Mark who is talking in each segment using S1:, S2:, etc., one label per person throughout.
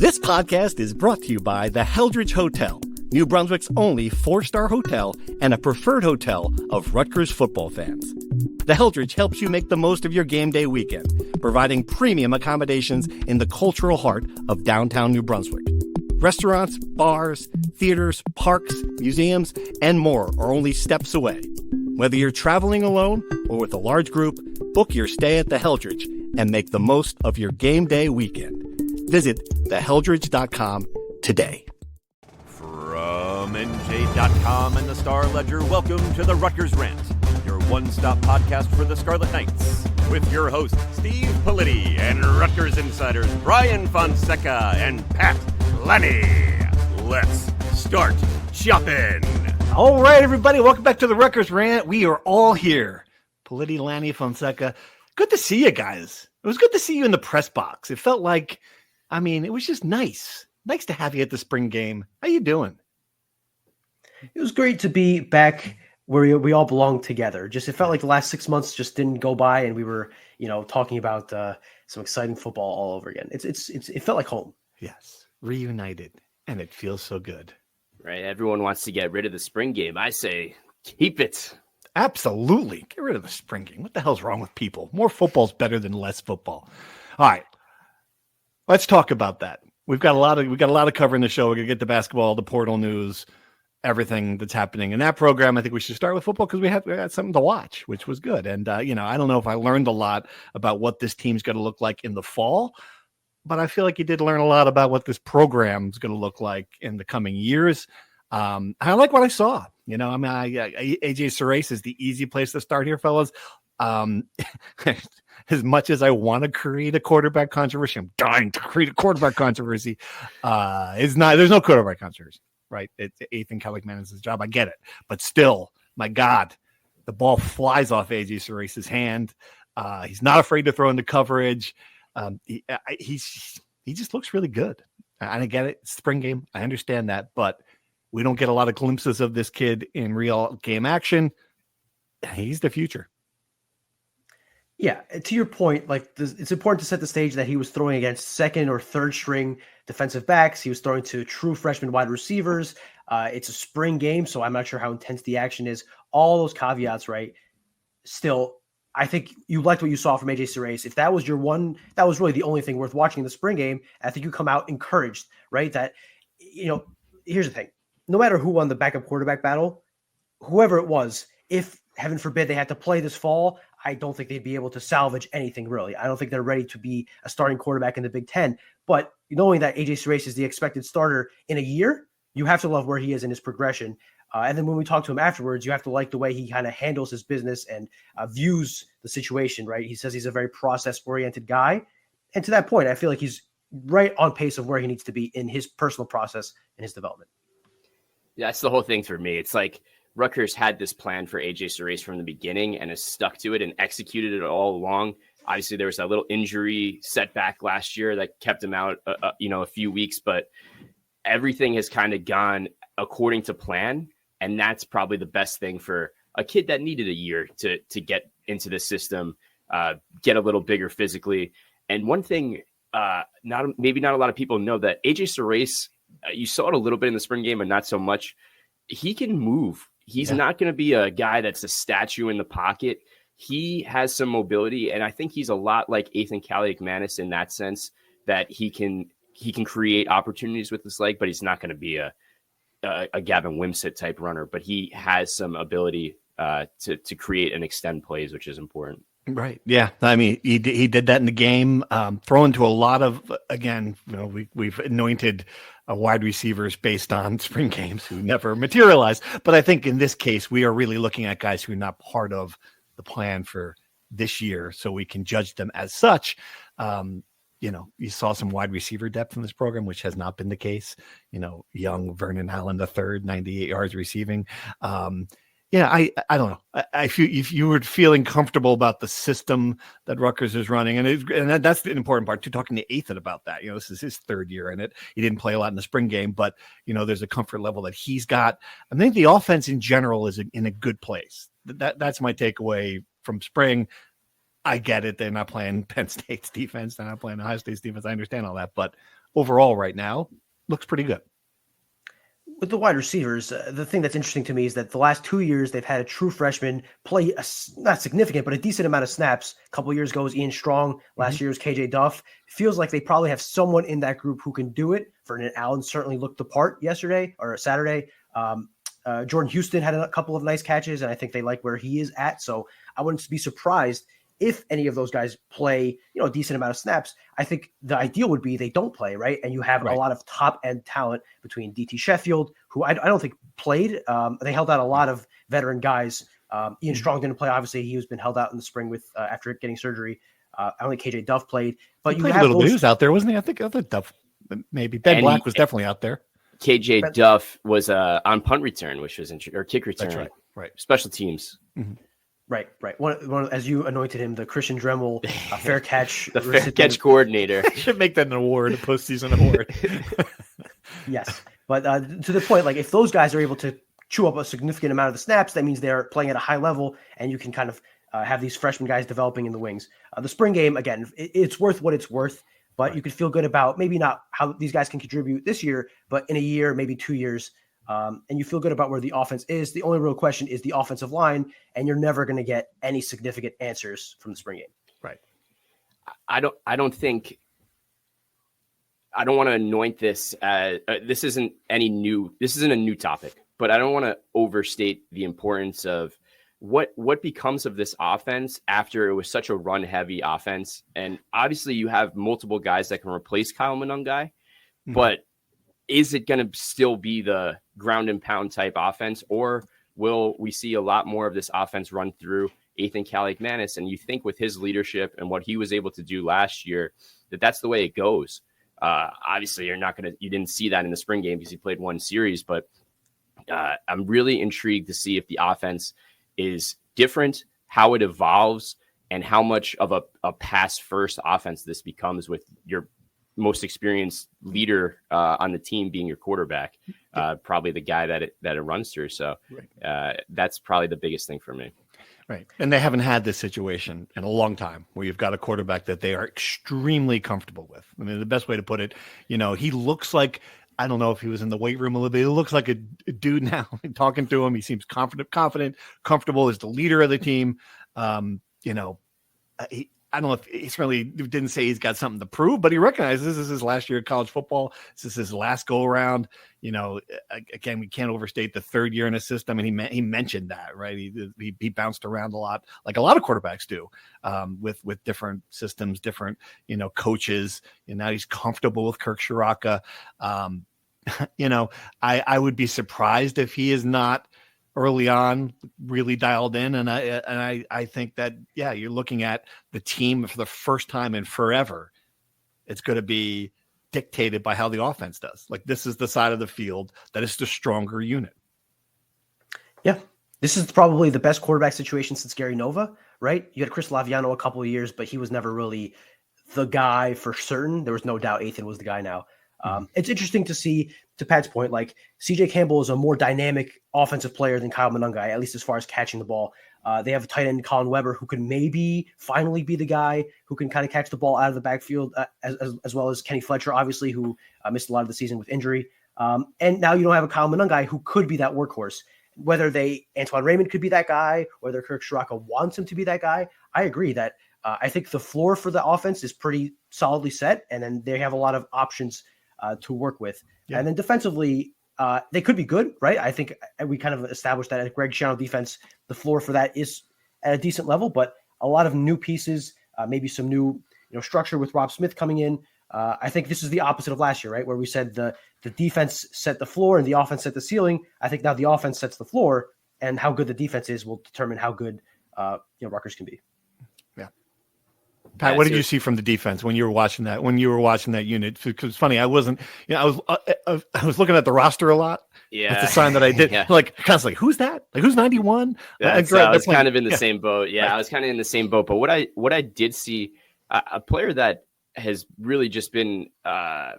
S1: This podcast is brought to you by the Heldridge Hotel, New Brunswick's only 4-star hotel and a preferred hotel of Rutgers football fans. The Heldridge helps you make the most of your game day weekend, providing premium accommodations in the cultural heart of downtown New Brunswick. Restaurants, bars, theaters, parks, museums, and more are only steps away. Whether you're traveling alone or with a large group, book your stay at the Heldridge and make the most of your game day weekend. Visit theheldridge.com today.
S2: From NJ.com and the Star Ledger, welcome to the Rutgers Rant, your one-stop podcast for the Scarlet Knights, with your hosts Steve Politi and Rutgers insiders Brian Fonseca and Pat Lenny. Let's start shopping.
S1: All right, everybody, welcome back to the Rutgers Rant. We are all here. Politi, Lanny, Fonseca. Good to see you guys. It was good to see you in the press box. It felt like, it was just nice. Nice to have you at the spring game. How you doing?
S3: It was great to be back where we all belong together. It felt like the last 6 months just didn't go by, and we were, talking about some exciting football all over again. It felt like home.
S1: Yes, reunited, and it feels so good.
S4: Right, everyone wants to get rid of the spring game. I say, keep it.
S1: Absolutely, get rid of the spring game. What the hell's wrong with people? More football's better than less football. All right, let's talk about that. We've got a lot of cover in the show. We're gonna get the basketball, the portal news, everything that's happening in that program. I think we should start with football because we got something to watch, which was good. And I don't know if I learned a lot about what this team's going to look like in the fall, but I feel like you did learn a lot about what this program's going to look like in the coming years. I like what I saw. AJ Sice is the easy place to start here, fellas. As much as I want to create a quarterback controversy, I'm dying to create a quarterback controversy. There's no quarterback controversy, right? It's Ethan Kellick manages his job. I get it. But still, my God, the ball flies off AJ Sice's hand. He's not afraid to throw into coverage. He just looks really good. I get it. It's spring game. I understand that. But we don't get a lot of glimpses of this kid in real game action. He's the future.
S3: Yeah, to your point, it's important to set the stage that he was throwing against second or third string defensive backs. He was throwing to true freshman wide receivers. It's a spring game, so I'm not sure how intense the action is. All those caveats, right? Still, I think you liked what you saw from AJ Sice. If that was your one, that was really the only thing worth watching in the spring game. I think you come out encouraged, right? That, here's the thing. No matter who won the backup quarterback battle, whoever it was, if heaven forbid they had to play this fall, I don't think they'd be able to salvage anything, really. I don't think they're ready to be a starting quarterback in the Big Ten. But knowing that AJ Sice is the expected starter in a year, you have to love where he is in his progression. And then when we talk to him afterwards, you have to like the way he kind of handles his business and views the situation, right? He says he's a very process-oriented guy. And to that point, I feel like he's right on pace of where he needs to be in his personal process and his development.
S4: Yeah, that's the whole thing for me. It's like Rutgers had this plan for AJ Sice from the beginning and has stuck to it and executed it all along. Obviously, there was that little injury setback last year that kept him out, a few weeks, but everything has kind of gone according to plan. And that's probably the best thing for a kid that needed a year to get into the system, get a little bigger physically. And one thing, maybe not a lot of people know that AJ Sice, you saw it a little bit in the spring game, but not so much. He can move. He's not going to be a guy that's a statue in the pocket. He has some mobility, and I think he's a lot like Ethan Kaliakmanis in that sense, that he can create opportunities with his leg, but he's not going to be a Gavin Wimsatt type runner. But he has some ability to create and extend plays, which is important.
S1: Right. Yeah. He did that in the game, throwing to a lot of, again, we've anointed wide receivers based on spring games who never materialize. But I think in this case, we are really looking at guys who are not part of the plan for this year, so we can judge them as such. You saw some wide receiver depth in this program, which has not been the case. Young Vernon Allen III, 98 yards receiving. I don't know. If you were feeling comfortable about the system that Rutgers is running, and that's the important part too, talking to Ethan about that. This is his third year in it. He didn't play a lot in the spring game, but there's a comfort level that he's got. I think the offense in general is in a good place. That's my takeaway from spring. I get it. They're not playing Penn State's defense. They're not playing Ohio State's defense. I understand all that, but overall right now looks pretty good.
S3: With the wide receivers, the thing that's interesting to me is that the last 2 years they've had a true freshman play not significant, but a decent amount of snaps. A couple of years ago was Ian Strong. Last year was KJ Duff. It feels like they probably have someone in that group who can do it. Vernon Allen certainly looked the part yesterday or Saturday. Jordan Houston had a couple of nice catches, and I think they like where he is at. So I wouldn't be surprised if any of those guys play, a decent amount of snaps. I think the ideal would be they don't play, right? And you have a lot of top end talent between DT Sheffield, who I don't think played. They held out a lot of veteran guys. Ian Strong didn't play. Obviously, he was been held out in the spring with after getting surgery. I don't think KJ Duff played, but
S1: he played a little bit. He was out there, wasn't he? I think Duff, maybe Ben Black was definitely out there.
S4: KJ Duff was on punt return, which was or kick return.
S1: That's right.
S4: Special teams.
S3: Mm-hmm. Right. One, as you anointed him, the Christian Dremel fair catch,
S4: the fair catch coordinator.
S1: Should make that an award, a postseason award.
S3: Yes, but to the point, like if those guys are able to chew up a significant amount of the snaps, that means they're playing at a high level, and you can kind of have these freshman guys developing in the wings. The spring game, again, it's worth what it's worth, but you could feel good about maybe not how these guys can contribute this year, but in a year, maybe 2 years. And you feel good about where the offense is. The only real question is the offensive line, and you're never going to get any significant answers from the spring game.
S1: Right.
S4: I don't want to anoint this as this isn't a new topic, but I don't want to overstate the importance of what becomes of this offense after it was such a run heavy offense. And obviously you have multiple guys that can replace Kyle Monungai, but is it going to still be the ground and pound type offense, or will we see a lot more of this offense run through Ethan Kaliakmanis? And you think with his leadership and what he was able to do last year, that's the way it goes. Obviously you didn't see that in the spring game because he played one series, but I'm really intrigued to see if the offense is different, how it evolves, and how much of a pass first offense this becomes with your most experienced leader on the team being your quarterback, probably the guy that it runs through. So that's probably the biggest thing for me.
S1: Right. And they haven't had this situation in a long time where you've got a quarterback that they are extremely comfortable with. I mean, the best way to put it, he looks like, I don't know if he was in the weight room a little bit. He looks like a dude now. Talking to him, he seems confident, comfortable as the leader of the team. I don't know if he certainly didn't say he's got something to prove, but he recognizes this is his last year of college football. This is his last go around. Again, we can't overstate the third year in a system. And he mentioned that, right? He bounced around a lot, like a lot of quarterbacks do, with different systems, different, coaches. And now he's comfortable with Kirk Shiraka. I would be surprised if he is not early on really dialed in. And I think that, you're looking at the team for the first time in forever. It's going to be dictated by how the offense does. Like, this is the side of the field that is the stronger unit.
S3: Yeah. This is probably the best quarterback situation since Gary Nova, right? You had Chris Laviano a couple of years, but he was never really the guy for certain. There was no doubt Ethan was the guy now. It's interesting to see, to Pat's point, like CJ Campbell is a more dynamic offensive player than Kyle Monungai, at least as far as catching the ball. They have a tight end, Colin Weber, who can maybe finally be the guy who can kind of catch the ball out of the backfield, as well as Kenny Fletcher, obviously, who missed a lot of the season with injury. And now you don't have a Kyle Monungai who could be that workhorse. Whether Antoine Raymond could be that guy, whether Kirk Shiraka wants him to be that guy, I agree that I think the floor for the offense is pretty solidly set, and then they have a lot of options to work with. Yeah. And then defensively, they could be good, right? I think we kind of established that at Greg Schiano defense, the floor for that is at a decent level, but a lot of new pieces, maybe some new structure with Rob Smith coming in. I think this is the opposite of last year, right? Where we said the defense set the floor and the offense set the ceiling. I think now the offense sets the floor, and how good the defense is will determine how good Rutgers can be.
S1: Pat, what did you see from the defense when you were watching that? When you were watching that unit, because it's funny, I wasn't. I was looking at the roster a lot.
S4: Yeah,
S1: that's a sign that I did. Yeah. Like constantly, who's that? Like who's 91?
S4: I was kind of in the same boat. Yeah, right. I was kind of in the same boat. But what I did see, a player that has really just been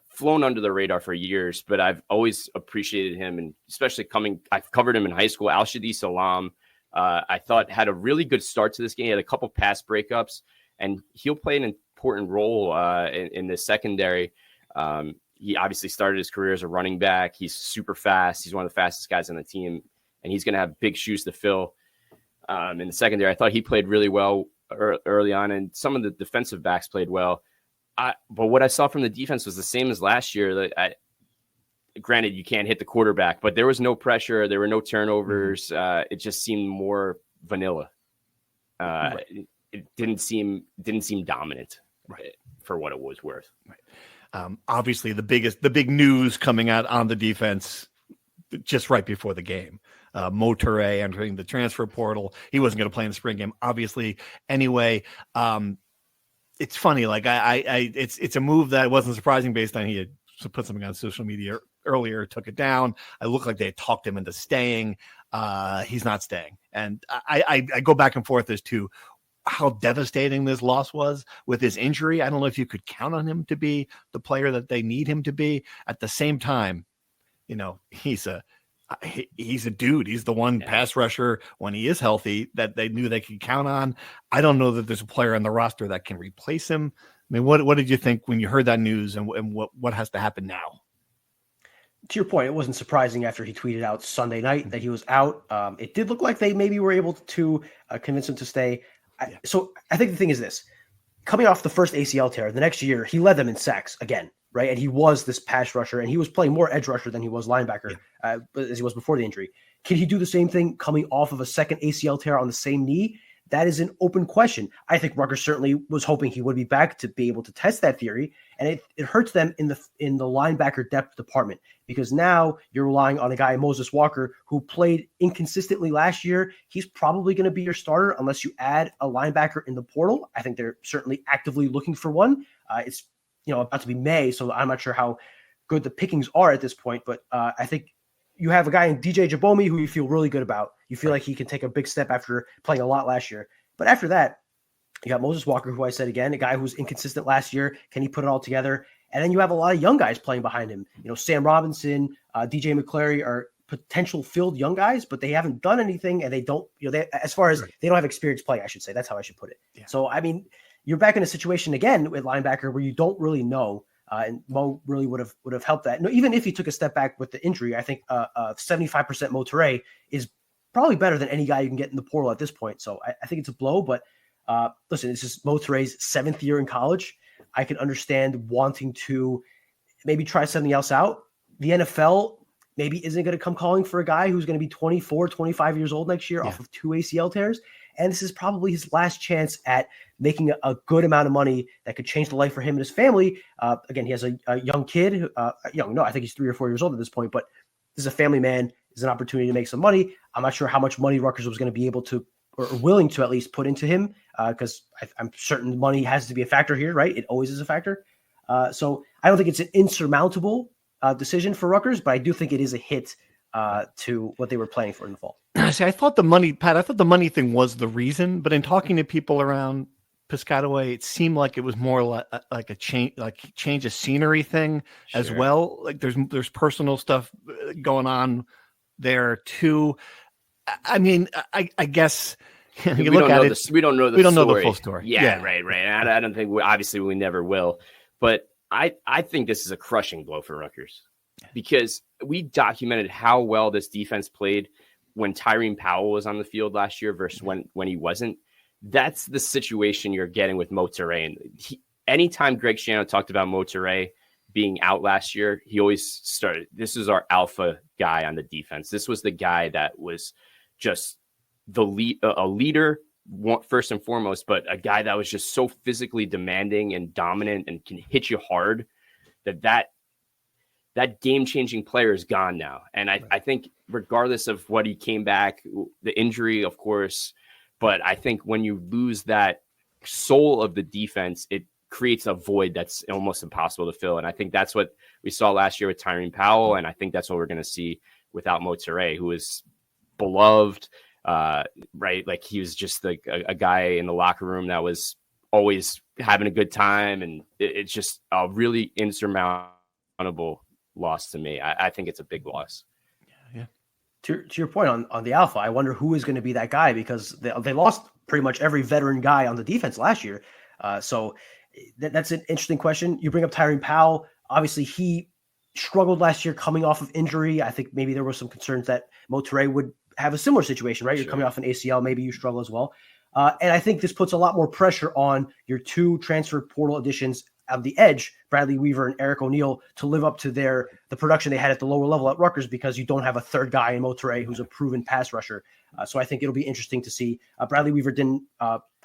S4: flown under the radar for years, but I've always appreciated him, and especially I've covered him in high school. Al-Shadi Salam, I thought had a really good start to this game. He had a couple pass breakups. And he'll play an important role in the secondary. He obviously started his career as a running back. He's super fast. He's one of the fastest guys on the team, and he's going to have big shoes to fill. In the secondary, I thought he played really well early on, and some of the defensive backs played well. But what I saw from the defense was the same as last year. Granted, you can't hit the quarterback, but there was no pressure. There were no turnovers. It just seemed more vanilla. Right. It didn't seem dominant, right, for what it was worth.
S1: Right. Obviously, the big news coming out on the defense just right before the game. Toure entering the transfer portal. He wasn't going to play in the spring game, obviously. Anyway, it's funny. Like it's a move that wasn't surprising based on he had put something on social media earlier, took it down. I look like they had talked him into staying. He's not staying, and I go back and forth as to how devastating this loss was with his injury. I don't know if you could count on him to be the player that they need him to be. At the same time, he's a dude. He's the one pass rusher when he is healthy that they knew they could count on. I don't know that there's a player on the roster that can replace him. I mean, what did you think when you heard that news, and what has to happen now?
S3: To your point, it wasn't surprising after he tweeted out Sunday night that he was out. It did look like they maybe were able to convince him to stay. So I think the thing is this: coming off the first ACL tear, the next year he led them in sacks again, right? And he was this pass rusher, and he was playing more edge rusher than he was linebacker as he was before the injury. Can he do the same thing coming off of a second ACL tear on the same knee? That is an open question. I think Rutgers certainly was hoping he would be back to be able to test that theory, and it hurts them in the linebacker depth department, because now you're relying on a guy, Moses Walker, who played inconsistently last year. He's probably going to be your starter unless you add a linebacker in the portal. I think they're certainly actively looking for one. It's about to be May, so I'm not sure how good the pickings are at this point, but I think you have a guy in DJ Jabomi who you feel really good about. You feel like he can take a big step after playing a lot last year. But after that, you got Moses Walker, who I said again, a guy who was inconsistent last year. Can he put it all together? And then you have a lot of young guys playing behind him. Sam Robinson, DJ McClary are potential filled young guys, but they haven't done anything, and they don't, they don't have experience playing, I should say. That's how I should put it. Yeah. So, I mean, you're back in a situation again with linebacker where you don't really know. And Mo really would have helped that. No, even if he took a step back with the injury, I think 75% Mo Toure is probably better than any guy you can get in the portal at this point. So I think it's a blow. But listen, this is Mo Toure's 7th year in college. I can understand wanting to maybe try something else out. The NFL maybe isn't going to come calling for a guy who's going to be 24, 25 years old next year off of 2 ACL tears. And this is probably his last chance at making a good amount of money that could change the life for him and his family. Again, he has a young kid. I think he's 3 or 4 years old at this point, but this is a family man. This is an opportunity to make some money. I'm not sure how much money Rutgers was going to be able to, or willing to at least put into him, because I'm certain money has to be a factor here, right? It always is a factor. So I don't think it's an insurmountable decision for Rutgers, but I do think it is a hit to what they were planning for in the fall.
S1: See, I thought the money thing was the reason, but in talking to people around Piscataway, it seemed like it was more like a change of scenery thing as well. Like there's personal stuff going on there too. I mean, I guess we don't know the full story.
S4: Yeah. Right. I don't think obviously we never will, but I think this is a crushing blow for Rutgers, because we documented how well this defense played when Tyrene Powell was on the field last year versus when he wasn't. That's the situation you're getting with Mo Toure. And anytime Greg Schiano talked about Mo Toure being out last year, he always started, this is our alpha guy on the defense. This was the guy that was just a leader, first and foremost, but a guy that was just so physically demanding and dominant and can hit you hard that game-changing player is gone now. And I think regardless of what he came back, the injury, of course, but I think when you lose that soul of the defense, it creates a void that's almost impossible to fill. And I think that's what we saw last year with Tyrene Powell. And I think that's what we're going to see without Mo Toure, who is beloved, right? Like he was just like a guy in the locker room that was always having a good time. And it's just a really insurmountable loss to me. I think it's a big loss.
S3: Yeah. To your point on the alpha, I wonder who is going to be that guy, because they lost pretty much every veteran guy on the defense last year. So that's an interesting question. You bring up Tyrene Powell. Obviously, he struggled last year coming off of injury. I think maybe there were some concerns that Toure would have a similar situation, right? You're coming off an ACL, maybe you struggle as well. And I think this puts a lot more pressure on your two transfer portal additions on the edge, Bradley Weaver and Eric O'Neal, to live up to the production they had at the lower level at Rutgers, because you don't have a third guy in Toure who's a proven pass rusher. So I think it'll be interesting to see. Bradley Weaver didn't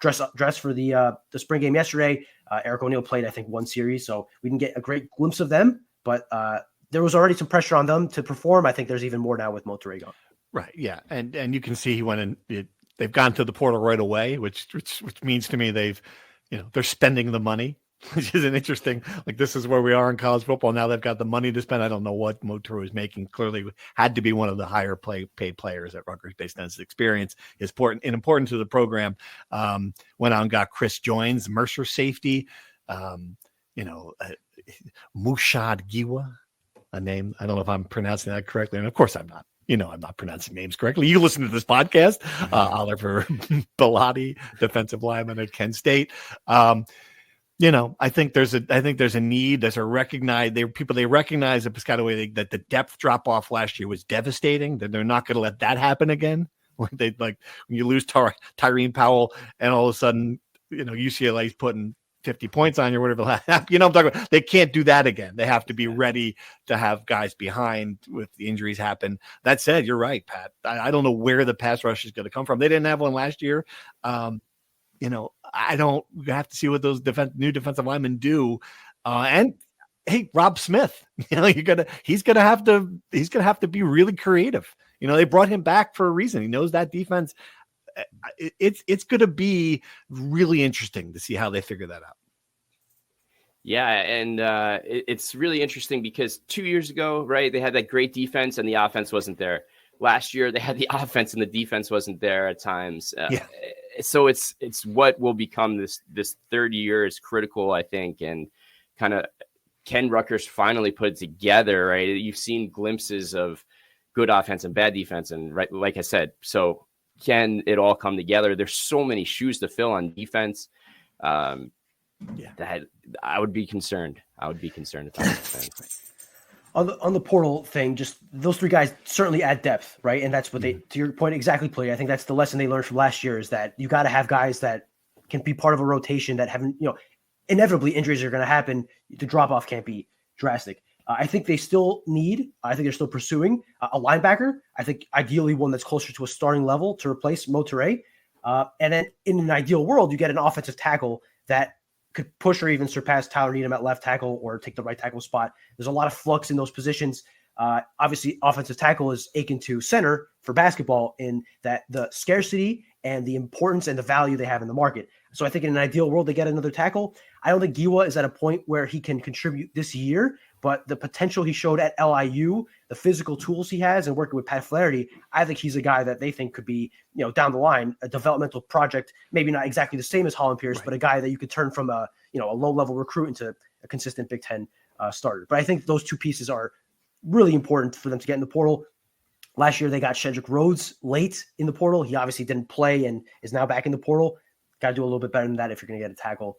S3: dress for the spring game yesterday. Eric O'Neal played, I think, one series, so we didn't get a great glimpse of them. But there was already some pressure on them to perform. I think there's even more now with Toure gone.
S1: Right. Yeah. And you can see he went in. They've gone to the portal right away, which means to me they're spending the money, which is an interesting, like, this is where we are in college football. Now they've got the money to spend. I don't know what Toure is making. Clearly had to be one of the higher paid players at Rutgers based on his experience. His important to the program. Went out and got Chris Joins, Mercer safety. Mushad Giwa, a name. I don't know if I'm pronouncing that correctly. And of course I'm not. I'm not pronouncing names correctly. You listen to this podcast. Oliver Bellotti, defensive lineman at Kent State. I think there's a need. They recognize that Piscataway, that the depth drop off last year was devastating. That they're not going to let that happen again. When you lose Tyreen Powell and all of a sudden, UCLA's putting 50 points on you or whatever. I'm talking about. They can't do that again. They have to be ready to have guys behind with the injuries happen. That said, you're right, Pat. I don't know where the pass rush is going to come from. They didn't have one last year. We have to see what those new defensive linemen do. And hey, Rob Smith, he's gonna have to be really creative. They brought him back for a reason. He knows that defense. It's going to be really interesting to see how they figure that out.
S4: Yeah, and it's really interesting because 2 years ago, right, they had that great defense and the offense wasn't there. Last year, they had the offense and the defense wasn't there at times. So it's what will become this third year is critical, I think, and kind of can Rutgers finally put it together, right? You've seen glimpses of good offense and bad defense, and right, like I said, so can it all come together? There's so many shoes to fill on defense. That I would be concerned. If I was a fan.
S3: On the portal thing, just those three guys certainly add depth, right? And that's what to your point, exactly, Play. I think that's the lesson they learned from last year, is that you got to have guys that can be part of a rotation that haven't, inevitably injuries are going to happen. The drop off can't be drastic. I think they're still pursuing a linebacker. I think ideally one that's closer to a starting level to replace Toure. And then in an ideal world, you get an offensive tackle that could push or even surpass Tyler Needham at left tackle or take the right tackle spot. There's a lot of flux in those positions. Obviously, offensive tackle is akin to center for basketball in that the scarcity and the importance and the value they have in the market. So I think in an ideal world, they get another tackle. I don't think Giwa is at a point where he can contribute this year, but the potential he showed at LIU, the physical tools he has, and working with Pat Flaherty, I think he's a guy that they think could be, down the line, a developmental project, maybe not exactly the same as Holland Pierce, but a guy that you could turn from a low-level recruit into a consistent Big Ten starter. But I think those two pieces are really important for them to get in the portal. Last year, they got Shedrick Rhodes late in the portal. He obviously didn't play and is now back in the portal. Got to do a little bit better than that if you're going to get a tackle.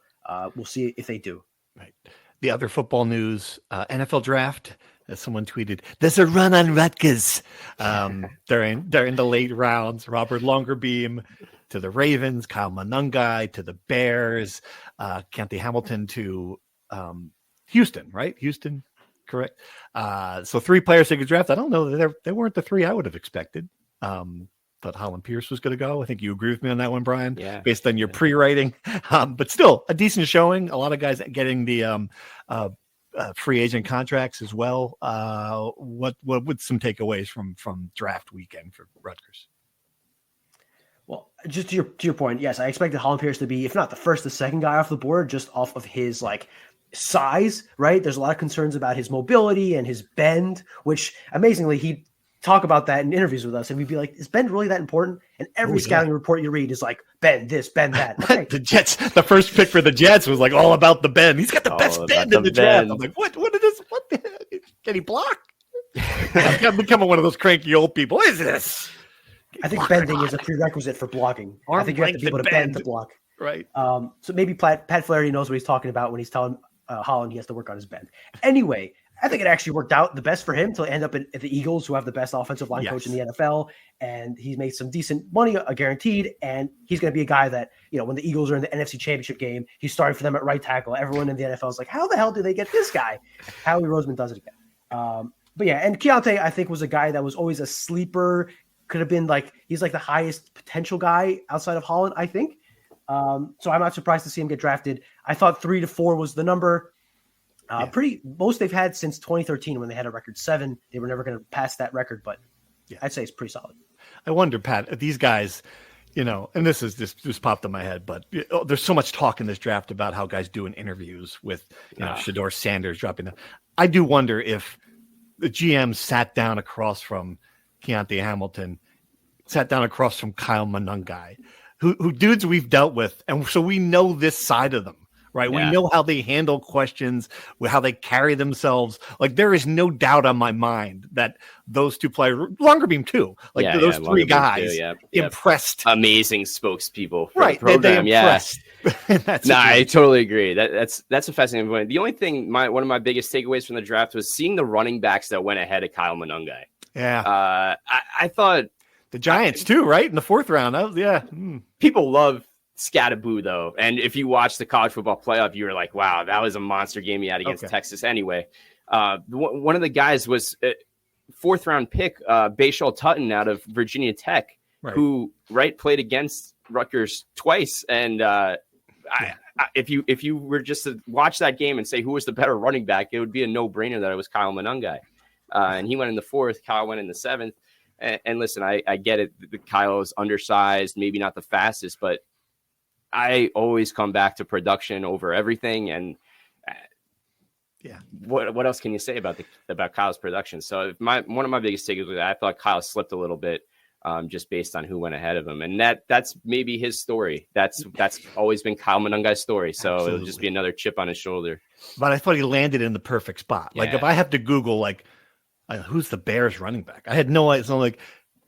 S3: We'll see if they do.
S1: Right. The other football news, NFL draft, as someone tweeted, there's a run on Rutgers. They're in the late rounds. Robert Longerbeam to the Ravens, Kyle Monungai to the Bears, Keontae Hamilton to Houston, right? Houston, correct. So 3 players they could draft. I don't know. They weren't the 3 I would have expected. Thought Holland Pierce was going to go. I think you agree with me on that one, Brian, based on your pre-writing. But still, a decent showing. A lot of guys getting the free agent contracts as well. What would some takeaways from draft weekend for Rutgers?
S3: Well, just to your point, yes, I expected Holland Pierce to be, if not the first, the second guy off the board, just off of his size, right? There's a lot of concerns about his mobility and his bend, which amazingly he talk about that in interviews with us, and we'd be like, is bend really that important? And every scouting report you read is like, bend this, bend that. Okay.
S1: The Jets, the first pick for the Jets was all about the bend. He's got the best bend in the draft. I'm like, what is this? What can he block? I'm becoming one of those cranky old people. What is this?
S3: I think bending is a prerequisite for blocking. I think you have to be able to bend to block.
S1: Right.
S3: So maybe Pat Flaherty knows what he's talking about when he's telling Holland, he has to work on his bend. Anyway, I think it actually worked out the best for him to end up at the Eagles, who have the best offensive line coach in the NFL. And he's made some decent money, guaranteed. And he's going to be a guy that, when the Eagles are in the NFC Championship game, he's starting for them at right tackle. Everyone in the NFL is like, how the hell do they get this guy? Howie Roseman does it again. But yeah, and Keontae, I think, was a guy that was always a sleeper. Could have been he's like the highest potential guy outside of Holland, I think. So I'm not surprised to see him get drafted. I thought 3 to 4 was the number. Most they've had since 2013 when they had a record 7. They were never going to pass that record, but I'd say it's pretty solid.
S1: I wonder, Pat, these guys, and this is just popped in my head, but there's so much talk in this draft about how guys do in interviews with Shedeur Sanders dropping them. I do wonder if the GM sat down across from Keontae Hamilton, sat down across from Kyle Monangai, who dudes we've dealt with, and so we know this side of them. Right. Yeah. We know how they handle questions, how they carry themselves. There is no doubt on my mind that those two players, Longerbeam too, those 3 guys impressed.
S4: Amazing spokespeople for
S1: right.
S4: the program.
S1: They impressed.
S4: I totally agree. That's a fascinating point. The only thing, one of my biggest takeaways from the draft was seeing the running backs that went ahead of Kyle Monangai.
S1: Yeah.
S4: I thought
S1: the Giants too, right? In the 4th round.
S4: People love Scattaboo, though, and if you watch the college football playoff, you were like, wow, that was a monster game he had against Texas anyway. One of the guys was 4th round pick, Bashal Tutton out of Virginia Tech, who played against Rutgers twice. And if you were just to watch that game and say who was the better running back, it would be a no-brainer that it was Kyle Monangai. And he went in the 4th, Kyle went in the 7th. And listen, I get it. Kyle is undersized, maybe not the fastest, but I always come back to production over everything. And what else can you say about Kyle's production? So one of my biggest takeaways was I thought Kyle slipped a little bit just based on who went ahead of him. And that's maybe his story. That's always been Kyle Monangai's story. So Absolutely. It'll just be another chip on his shoulder. But
S1: I thought he landed in the perfect spot. If I have to Google, who's the Bears running back? I had no idea. So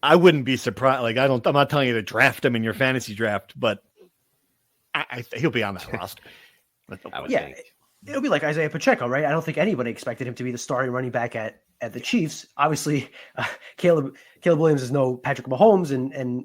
S1: I wouldn't be surprised. I'm not telling you to draft him in your fantasy draft, but he'll be on that roster.
S3: It'll be like Isaiah Pacheco, right? I don't think anybody expected him to be the starting running back at the Chiefs. Obviously, Caleb Williams is no Patrick Mahomes, and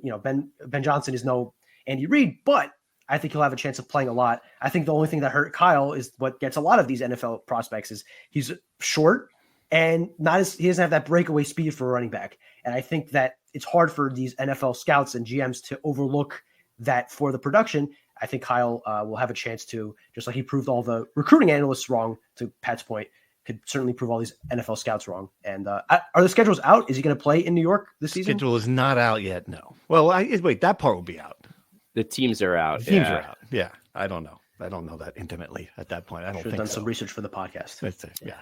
S3: Ben Johnson is no Andy Reid, but I think he'll have a chance of playing a lot. I think the only thing that hurt Kyle is what gets a lot of these NFL prospects is he's short and he doesn't have that breakaway speed for a running back. And I think that it's hard for these NFL scouts and GMs to overlook that for the production. I think Kyle will have a chance to, just like he proved all the recruiting analysts wrong, to Pat's point, could certainly prove all these NFL scouts wrong. And are the schedules out? Is he going to play in New York this season?
S1: Schedule is not out yet, no. Well, wait, that part will be out.
S4: The teams are out.
S1: The teams are out. Yeah, I don't know. I don't know that intimately at that point. I don't think
S3: done
S1: so.
S3: Some research for the podcast.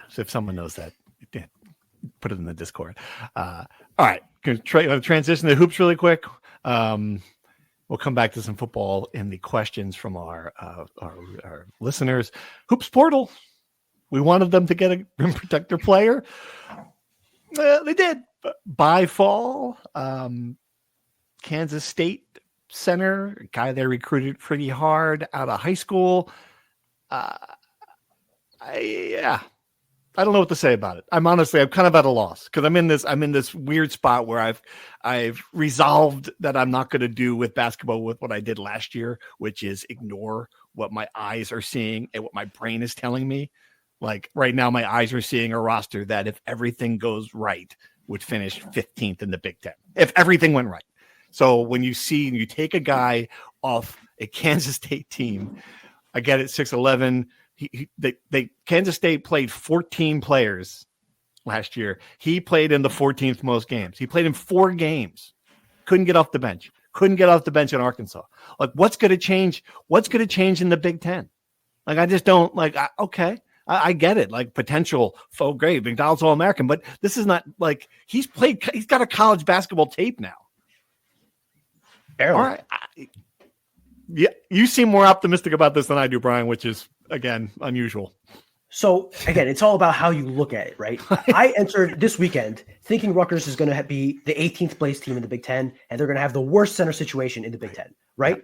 S1: So if someone knows that, put it in the Discord. All right, going to transition to hoops really quick. We'll come back to some football in the questions from our listeners. Hoops Portal. We wanted them to get a rim protector player. They did. By fall, Kansas State center, guy they recruited pretty hard out of high school. I don't know what to say about it. I'm kind of at a loss because I'm in this weird spot where I've resolved that I'm not going to do with basketball with what I did last year, which is ignore what my eyes are seeing and what my brain is telling me. Right now, my eyes are seeing a roster that, if everything goes right, would finish 15th in the Big Ten. If everything went right. So when you take a guy off a Kansas State team, I get it, 6'11". Kansas State played 14 players last year. He played in the 14th most games. He played in 4 games. Couldn't get off the bench. Couldn't get off the bench in Arkansas. What's going to change? What's going to change in the Big Ten? I just don't okay. I get it. Potential faux grade, McDonald's All-American, but this is not he's got a college basketball tape now.
S3: Barely.
S1: All right. You seem more optimistic about this than I do, Brian, which is, again, unusual.
S3: So, again, it's all about how you look at it, right? I entered this weekend thinking Rutgers is going to be the 18th place team in the Big Ten, and they're going to have the worst center situation in the Big Ten, right?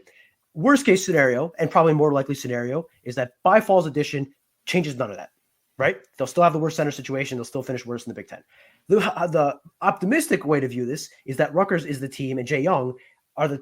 S3: Worst case scenario, and probably more likely scenario, is that by fall's edition, changes none of that, right? They'll still have the worst center situation. They'll still finish worse in the Big Ten. The optimistic way to view this is that Rutgers is the team and Jay Young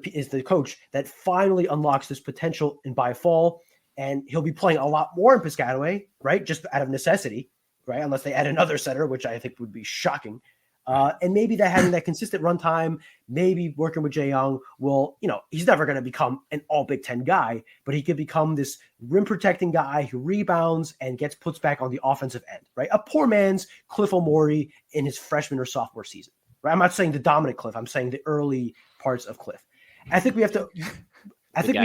S3: is the coach that finally unlocks this potential by fall. And he'll be playing a lot more in Piscataway, right? Just out of necessity, right? Unless they add another center, which I think would be shocking. And maybe that having that consistent run time, maybe working with Jay Young will, he's never going to become an all Big Ten guy, but he could become this rim protecting guy who rebounds and puts back on the offensive end, right? A poor man's Cliff Omorei in his freshman or sophomore season, right? I'm not saying the dominant Cliff. I'm saying the early parts of Cliff. I think we have to be.
S4: Every 2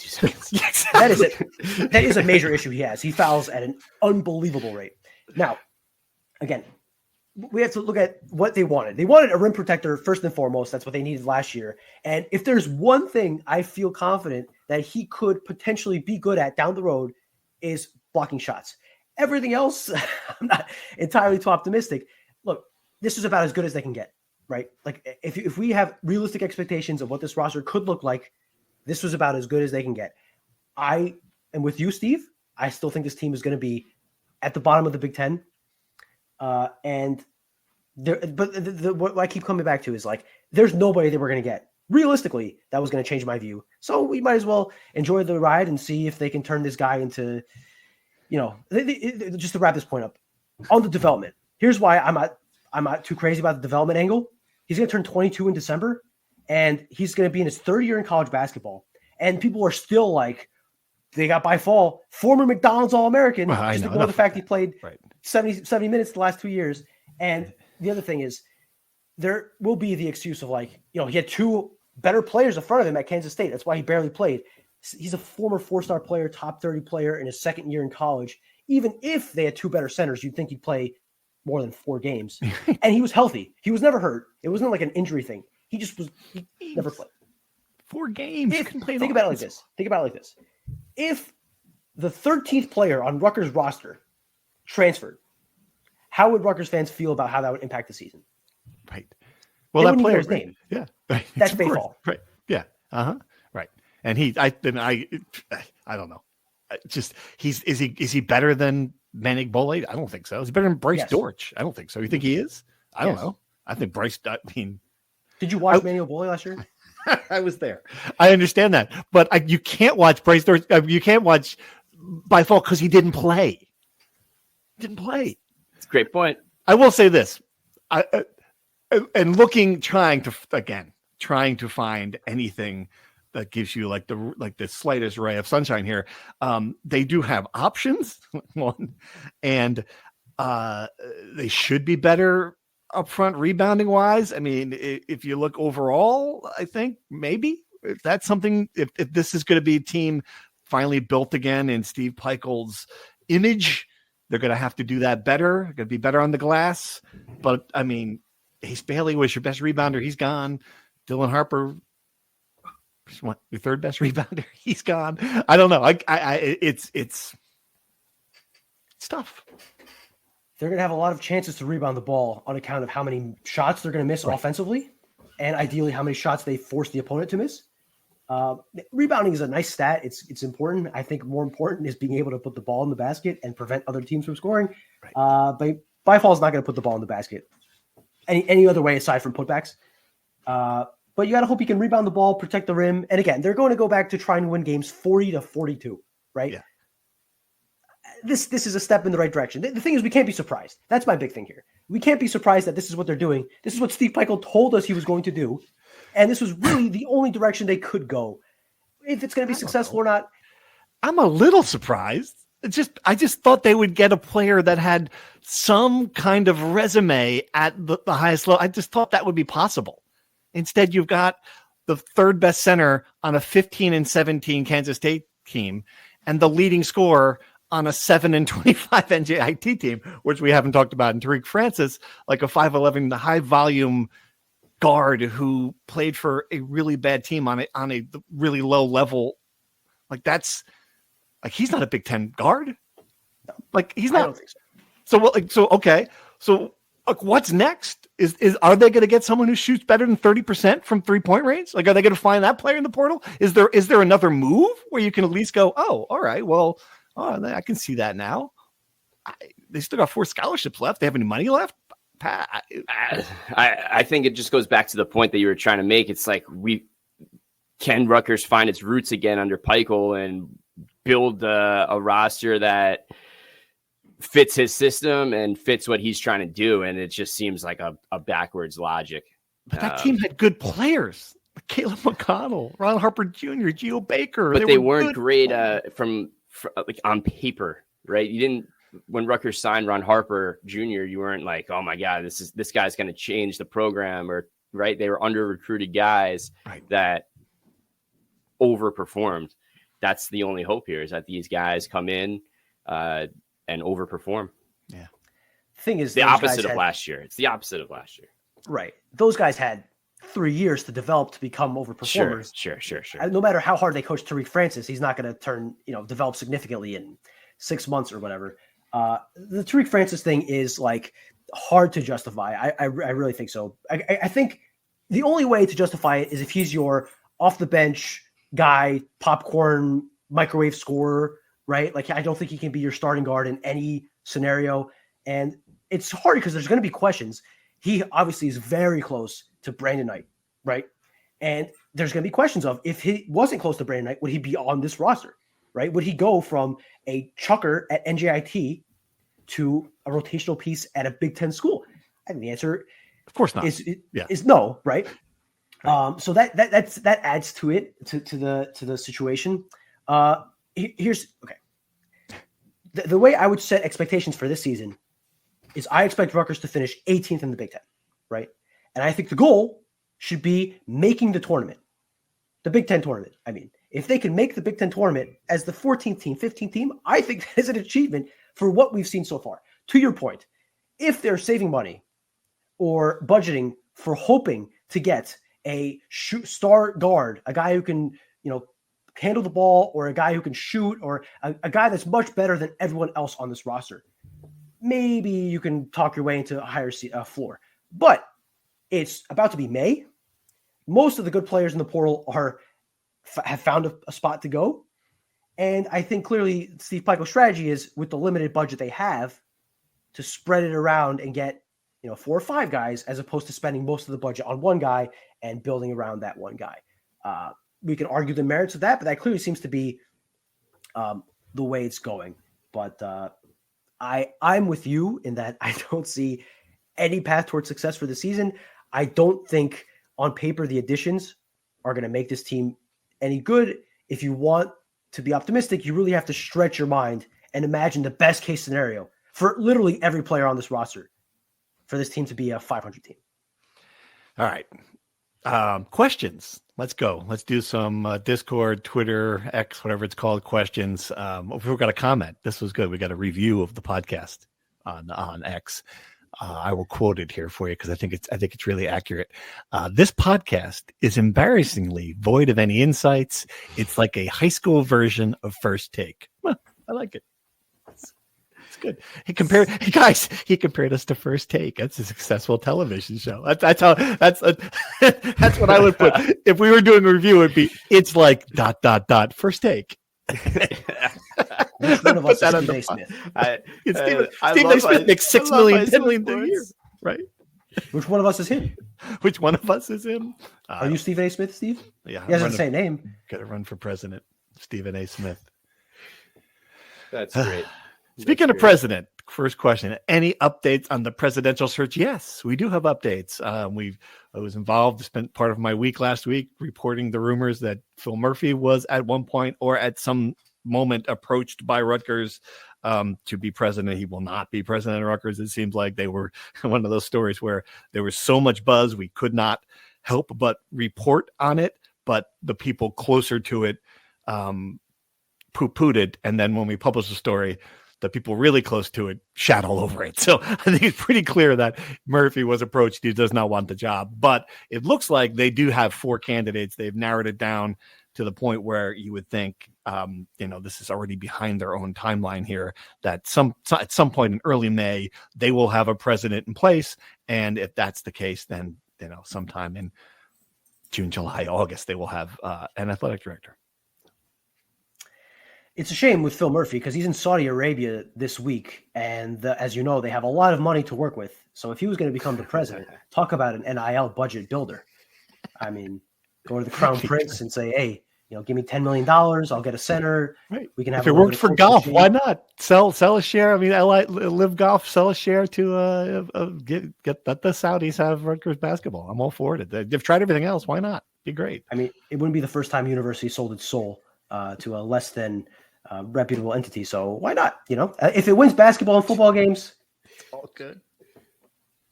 S4: seconds.
S3: That is it. That is a major issue he has. He fouls at an unbelievable rate. Now, again, we have to look at what they wanted. They wanted a rim protector first and foremost. That's what they needed last year. And if there's one thing I feel confident that he could potentially be good at down the road is blocking shots. Everything else, I'm not entirely too optimistic. Look, this is about as good as they can get, right? Like if we have realistic expectations of what this roster could look like, this was about as good as they can get. I am with you, Steve. I still think this team is going to be at the bottom of the Big Ten. What I keep coming back to is like, there's nobody that we're going to get realistically that was going to change my view. So we might as well enjoy the ride and see if they can turn this guy into, just to wrap this point up on the development. Here's why I'm not too crazy about the development angle. He's going to turn 22 in December, and he's going to be in his third year in college basketball. And people are still like, they got by fall former McDonald's All-American.
S1: Well,
S3: just ignore the fact he played
S1: right.
S3: 70 minutes the last 2 years. And the other thing is there will be the excuse of like, he had two better players in front of him at Kansas State. That's why he barely played. He's a former 4-star player, top 30 player in his second year in college. Even if they had two better centers, you'd think he'd play more than 4 games. And he was healthy. He was never hurt. It wasn't like an injury thing. He just was, he never played.
S1: 4 games.
S3: Think about it like this. If the 13th player on Rutgers roster transferred, how would Rutgers fans feel about how that would impact the season?
S1: Right. Well, that player,
S3: his name.
S1: Yeah. Right.
S3: That's baseball.
S1: Right. Yeah. Right. And I don't know. Just is he better than Manik Bolade? I don't think so. Is he better than Bryce Dortch? I don't think so. You think he is? I don't know. I think Bryce.
S3: Did you watch Manuel Bolade last year?
S1: I was there. I understand that, but you can't watch Bryce Dortch. You can't watch by fault because he didn't play. Didn't play.
S4: It's a great point.
S1: I will say this. Trying to find anything that gives you like the slightest ray of sunshine here. They do have options, one, and they should be better up front rebounding wise. I mean, if you look overall, I think maybe if that's something, if this is going to be a team finally built again in Steve Peichel's image, they're going to have to do that better. Going to be better on the glass. But I mean, Ace Bailey was your best rebounder. He's gone. Dylan Harper, your third best rebounder. He's gone. I don't know. It's tough.
S3: They're going to have a lot of chances to rebound the ball on account of how many shots they're going to miss offensively, and ideally how many shots they force the opponent to miss. Rebounding is a nice stat. It's important. I think more important is being able to put the ball in the basket and prevent other teams from scoring. Right. But Byfall is not going to put the ball in the basket any other way aside from putbacks. But you got to hope he can rebound the ball, protect the rim. And again, they're going to go back to trying to win games 40-42, right? Yeah. This is a step in the right direction. The thing is, we can't be surprised. That's my big thing here. We can't be surprised that this is what they're doing. This is what Steve Peichel told us he was going to do. And this was really the only direction they could go. If it's going to be successful or not.
S1: I'm a little surprised. I just thought they would get a player that had some kind of resume at the highest level. I just thought that would be possible. Instead, you've got the third best center on a 15-17 Kansas State team and the leading scorer on a 7-25 NJIT team, which we haven't talked about. And Tariq Francis, like a 5'11", the high volume guard who played for a really bad team on a really low level. Like he's not a Big Ten guard. Like he's not. I don't think so. Okay. So what's next? Are they going to get someone who shoots better than 30% from 3-point range? Like, are they going to find that player in the portal? Is there another move where you can at least go, oh, all right, well, Oh, I can see that now. They still got 4 scholarships left. They have any money left?
S4: I think it just goes back to the point that you were trying to make. It's like, can Rutgers find its roots again under Peichel and build a roster that fits his system and fits what he's trying to do? And it just seems like a backwards logic.
S1: But that team had good players. Caleb McConnell, Ron Harper Jr., Gio Baker.
S4: But they weren't great from like on paper, right? You didn't. When Rutgers signed Ron Harper Jr., you weren't like, oh my God, this guy's going to change the program, or right? They were under recruited guys that overperformed. That's the only hope here, is that these guys come in and overperform.
S1: Yeah.
S4: Thing is, the opposite of last year. It's the opposite of last year.
S3: Right. Those guys had 3 years to develop to become overperformers.
S4: Sure.
S3: No matter how hard they coach Tariq Francis, he's not going to develop significantly in 6 months or whatever. The Tariq Francis thing is like hard to justify. I really think so. I think the only way to justify it is if he's your off the bench guy, popcorn microwave scorer, right? Like, I don't think he can be your starting guard in any scenario. And it's hard because there's going to be questions. He obviously is very close to Brandon Knight, right? And there's going to be questions of, if he wasn't close to Brandon Knight, would he be on this roster, right? Would he go from a chucker at NJIT to a rotational piece at a Big Ten school? I think the answer,
S1: of course not,
S3: is no, right? So that adds to it, to the situation. Here's okay. The way I would set expectations for this season is I expect Rutgers to finish 18th in the Big Ten, right? And I think the goal should be making the tournament, the Big Ten tournament. I mean, if they can make the Big Ten tournament as the 14th team, 15th team, I think that is an achievement for what we've seen so far. To your point, if they're saving money or budgeting for hoping to get a star guard, a guy who can, handle the ball, or a guy who can shoot, or a guy that's much better than everyone else on this roster, maybe you can talk your way into a higher floor. But it's about to be May. Most of the good players in the portal have found a spot to go. And I think clearly Steve Peichel's strategy is, with the limited budget they have, to spread it around and get 4 or 5 guys, as opposed to spending most of the budget on one guy and building around that one guy. We can argue the merits of that, but that clearly seems to be the way it's going. But I'm with you in that I don't see any path towards success for the season. I don't think on paper the additions are going to make this team any good. If you want to be optimistic, you really have to stretch your mind and imagine the best case scenario for literally every player on this roster for this team to be a 500 team.
S1: All right. Questions. Let's go. Let's do some Discord, Twitter, X, whatever it's called, questions. We've got a comment. This was good. We got a review of the podcast on X. I will quote it here for you because I think it's really accurate. This podcast is embarrassingly void of any insights. It's like a high school version of First Take. Well, I like it. It's good. He compared us to First Take. That's a successful television show. That's what I would put. If we were doing a review, it's like ... First Take.
S3: Which one of us is Stephen A. Smith?
S1: Stephen A. Smith makes $6 million, $10 million a year, right?
S3: Which one of us is him?
S1: Which one of us is him?
S3: Are you Stephen A. Smith, Steve?
S1: Yeah,
S3: he has the same name.
S1: Got to run for president, Stephen A. Smith.
S4: That's great.
S1: Speaking of president, first question: any updates on the presidential search? Yes, we do have updates. I was involved, spent part of my week last week reporting the rumors that Phil Murphy was at one point or at some moment approached by Rutgers to be president. He will not be president of Rutgers. It seems like they were one of those stories where there was so much buzz we could not help but report on it, but the people closer to it poo-pooed it, and then when we published the story, the people really close to it shat all over it. So I think it's pretty clear that Murphy was approached. He does not want the job, but it looks like they do have 4 candidates. They've narrowed it down to the point where you would think, this is already behind their own timeline here, that at some point in early May, they will have a president in place. And if that's the case, then, sometime in June, July, August, they will have an athletic director.
S3: It's a shame with Phil Murphy because he's in Saudi Arabia this week, and as you know, they have a lot of money to work with. So if he was going to become the president, talk about an NIL budget builder. I mean, go to the Crown Prince and say, "Hey, give me $10 million. I'll get a center.
S1: Right.
S3: We can have."
S1: If it worked for golf, why not sell a share? I mean, Live Golf, sell a share to get let the Saudis have Rutgers basketball. I'm all for it. They've tried everything else. Why not? Be great.
S3: I mean, it wouldn't be the first time university sold its soul to a less than reputable entity. So why not? If it wins basketball and football games,
S1: it's all good.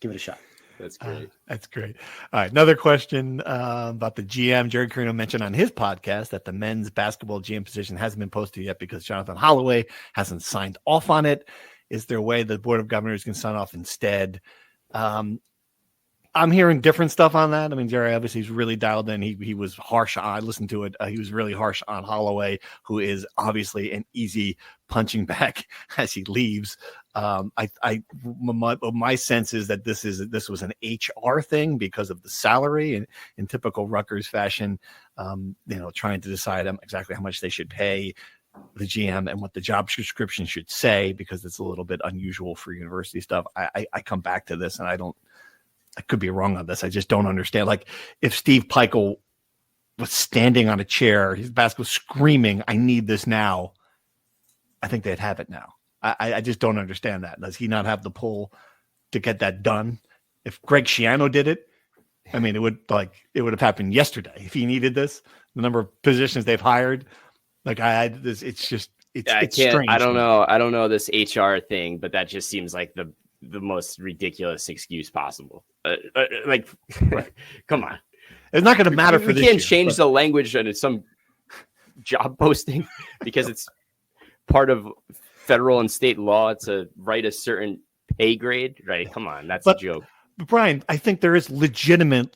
S3: Give it a shot.
S4: That's great.
S1: That's great. All right. Another question about the GM. Jared Carino mentioned on his podcast that the men's basketball GM position hasn't been posted yet because Jonathan Holloway hasn't signed off on it. Is there a way the Board of Governors can sign off instead? I'm hearing different stuff on that. I mean, Jerry obviously is really dialed in. He was harsh. I listened to it. He was really harsh on Holloway, who is obviously an easy punching bag as he leaves. My sense is that this was an HR thing because of the salary, and in typical Rutgers fashion, trying to decide exactly how much they should pay the GM and what the job description should say, because it's a little bit unusual for university stuff. I come back to this, and I could be wrong on this. I just don't understand. Like, if Steve Peichel was standing on a chair, his basketball screaming, "I need this now," I think they'd have it now. I just don't understand that. Does he not have the pull to get that done? If Greg Schiano did it, I mean, it would have happened yesterday. If he needed this, the number of positions they've hired, it's strange.
S4: I don't know this HR thing, but that just seems like the most ridiculous excuse possible.
S1: Right.
S4: Come on.
S1: It's not going to matter for this year.
S4: We can't change the language on some job posting because it's part of federal and state law to write a certain pay grade, right? Come on, that's a joke.
S1: But Brian, I think there is legitimate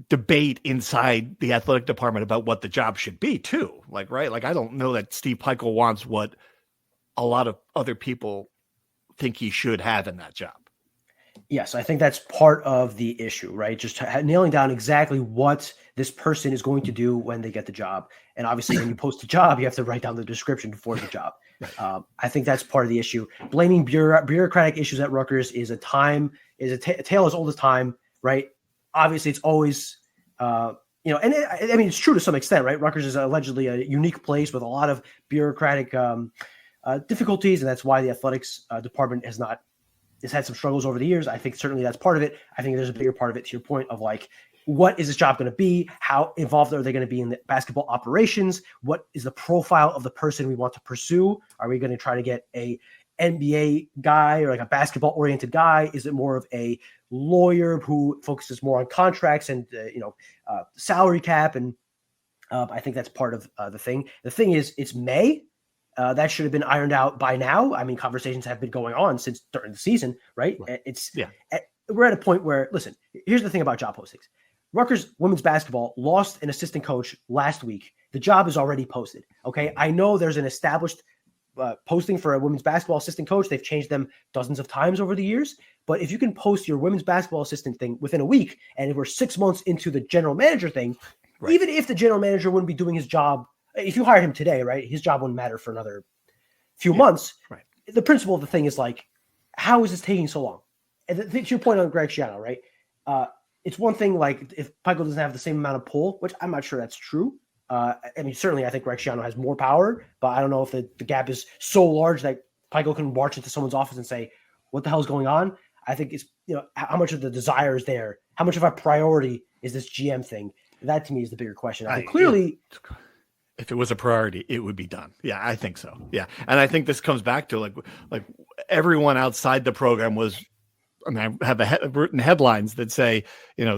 S1: debate inside the athletic department about what the job should be too. Right? I don't know that Steve Peichel wants what a lot of other people think he should have in that job.
S3: Yes, I think that's part of the issue, right? Just nailing down exactly what this person is going to do when they get the job. And obviously, when you post a job, you have to write down the description for the job. I think that's part of the issue. Blaming bureaucratic issues at Rutgers is a tale as old as time, right? Obviously, it's always, it's true to some extent, right? Rutgers is allegedly a unique place with a lot of bureaucratic difficulties, and that's why the athletics department has had some struggles over the years. I think certainly that's part of it. I think there's a bigger part of it, to your point, of what is this job going to be? How involved are they going to be in the basketball operations? What is the profile of the person we want to pursue? Are we going to try to get a NBA guy or a basketball oriented guy? Is it more of a lawyer who focuses more on contracts and salary cap? And I think that's part of the thing. The thing is, it's May. That should have been ironed out by now. I mean, conversations have been going on since during the season, right? We're at a point where, listen, here's the thing about job postings. Rutgers women's basketball lost an assistant coach last week. The job is already posted. Okay. I know there's an established posting for a women's basketball assistant coach. They've changed them dozens of times over the years. But if you can post your women's basketball assistant thing within a week, and we're 6 months into the general manager thing, right, even if the general manager wouldn't be doing his job, if you hired him today, right, his job wouldn't matter for another few months.
S1: Right.
S3: The principle of the thing is how is this taking so long? And to your point on Greg Schiano, right? It's one thing if Peichel doesn't have the same amount of pull, which I'm not sure that's true. Certainly I think Greg Schiano has more power, but I don't know if the gap is so large that Peichel can march into someone's office and say, "What the hell is going on?" I think it's, how much of the desire is there? How much of a priority is this GM thing? That to me is the bigger question. I think clearly,
S1: if it was a priority, it would be done. Yeah, I think so. Yeah. And I think this comes back to everyone outside the program was, I have written headlines that say,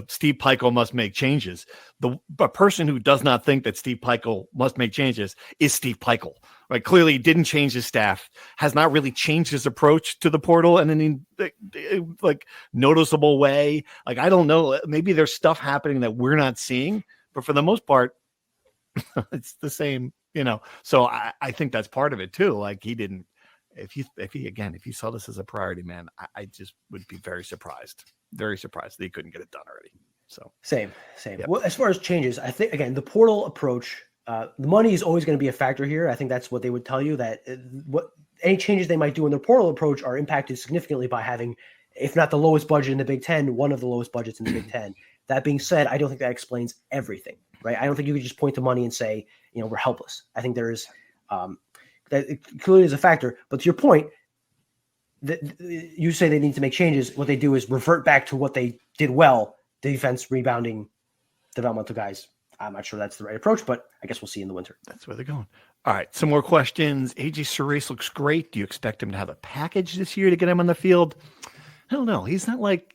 S1: Steve Peichel must make changes. The person who does not think that Steve Peichel must make changes is Steve Peichel. Right? Clearly, he didn't change his staff, has not really changed his approach to the portal in any noticeable way. I don't know. Maybe there's stuff happening that we're not seeing, but for the most part, it's the same. So I think that's part of it too. He didn't. If he saw this as a priority, man, I just would be very surprised that he couldn't get it done already. So
S3: same.
S1: Yep.
S3: Well, as far as changes, I think again the portal approach The money is always going to be a factor here. I think that's what they would tell you, that what any changes they might do in their portal approach are impacted significantly by having, if not the lowest budget in the Big Ten, one of the lowest budgets in the Big Ten. That being said, I don't think that explains everything, right? I don't think you could just point to money and say, we're helpless. I think there is that it clearly is a factor. But to your point, you say they need to make changes. What they do is revert back to what they did well: defense, rebounding, developmental guys. I'm not sure that's the right approach, but I guess we'll see in the winter.
S1: That's where they're going. All right, some more questions. AJ Sice looks great. Do you expect him to have a package this year to get him on the field? I don't know. It's not like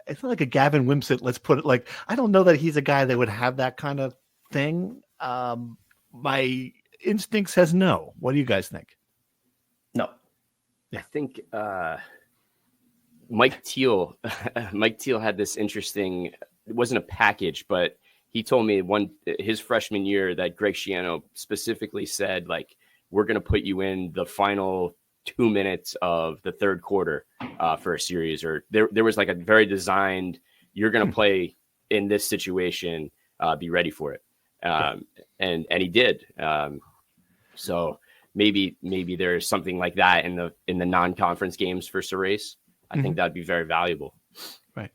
S1: a Gavin Wimsatt. Let's put it like, I don't know that he's a guy that would have that kind of thing. My instinct says no. What do you guys think?
S3: No.
S4: Yeah. I think Mike Teal had this interesting, it wasn't a package, but he told me his freshman year that Greg Schiano specifically said, like, we're going to put you in the final 2 minutes of the third quarter for a series, or there was like a very designed, you're going to play in this situation, be ready for it. And he did. So maybe there's something like that in the non-conference games for Sice. I think that'd be very valuable.
S3: Right.